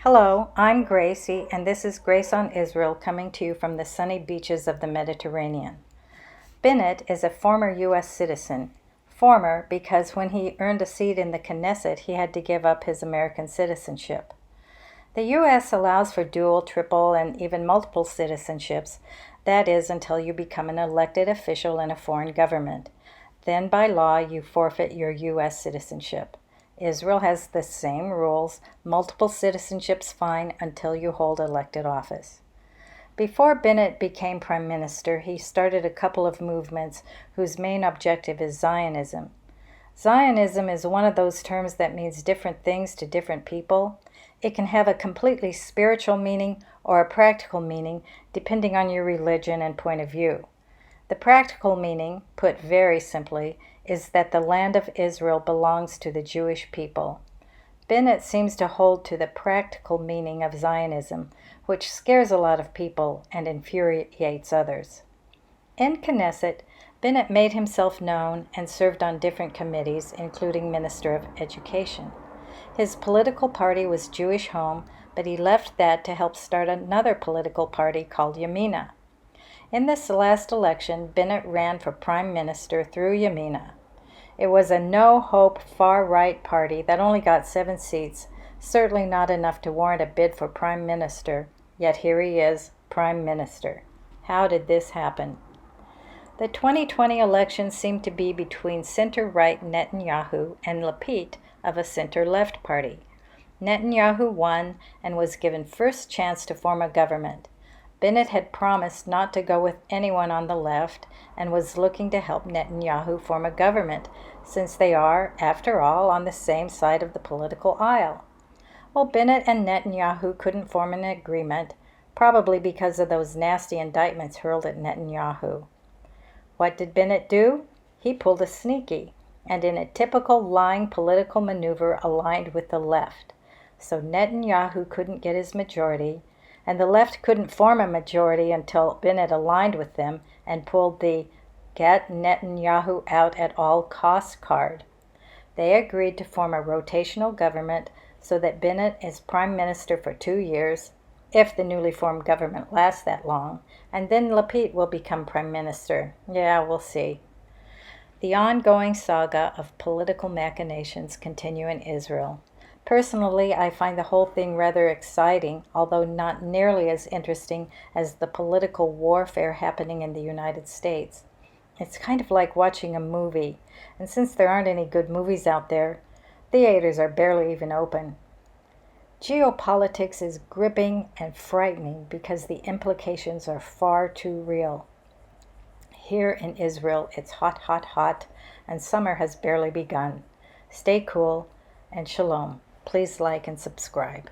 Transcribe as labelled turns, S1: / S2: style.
S1: Hello, I'm Gracie, and this is Grace on Israel coming to you from the sunny beaches of the Mediterranean. Bennett is a former U.S. citizen. Former because when he earned a seat in the Knesset, he had to give up his American citizenship. The U.S. allows for dual, triple, and even multiple citizenships. That is, until you become an elected official in a foreign government. Then, by law, you forfeit your U.S. citizenship. Israel has the same rules, multiple citizenships fine until you hold elected office. Before Bennett became prime minister, he started a couple of movements whose main objective is Zionism. Zionism is one of those terms that means different things to different people. It can have a completely spiritual meaning or a practical meaning, depending on your religion and point of view. The practical meaning, put very simply, is that the land of Israel belongs to the Jewish people. Bennett seems to hold to the practical meaning of Zionism, which scares a lot of people and infuriates others. In Knesset, Bennett made himself known and served on different committees, including Minister of Education. His political party was Jewish Home, but he left that to help start another political party called Yamina. In this last election, Bennett ran for prime minister through Yamina. It was a no-hope far-right party that only got 7 seats, certainly not enough to warrant a bid for prime minister, yet here he is, prime minister. How did this happen? The 2020 election seemed to be between center-right Netanyahu and Lapid of a center-left party. Netanyahu won and was given first chance to form a government. Bennett had promised not to go with anyone on the left and was looking to help Netanyahu form a government, since they are, after all, on the same side of the political aisle. Well, Bennett and Netanyahu couldn't form an agreement, probably because of those nasty indictments hurled at Netanyahu. What did Bennett do? He pulled a sneaky, and in a typical lying political maneuver aligned with the left. So Netanyahu couldn't get his majority, and the left couldn't form a majority until Bennett aligned with them and pulled the "Get Netanyahu out at all costs" card. They agreed to form a rotational government so that Bennett is prime minister for 2 years, if the newly formed government lasts that long, and then Lapid will become prime minister. Yeah, we'll see. The ongoing saga of political machinations continue in Israel. Personally, I find the whole thing rather exciting, although not nearly as interesting as the political warfare happening in the United States. It's kind of like watching a movie, and since there aren't any good movies out there, theaters are barely even open. Geopolitics is gripping and frightening because the implications are far too real. Here in Israel, it's hot, hot, hot, and summer has barely begun. Stay cool, and shalom. Please like and subscribe.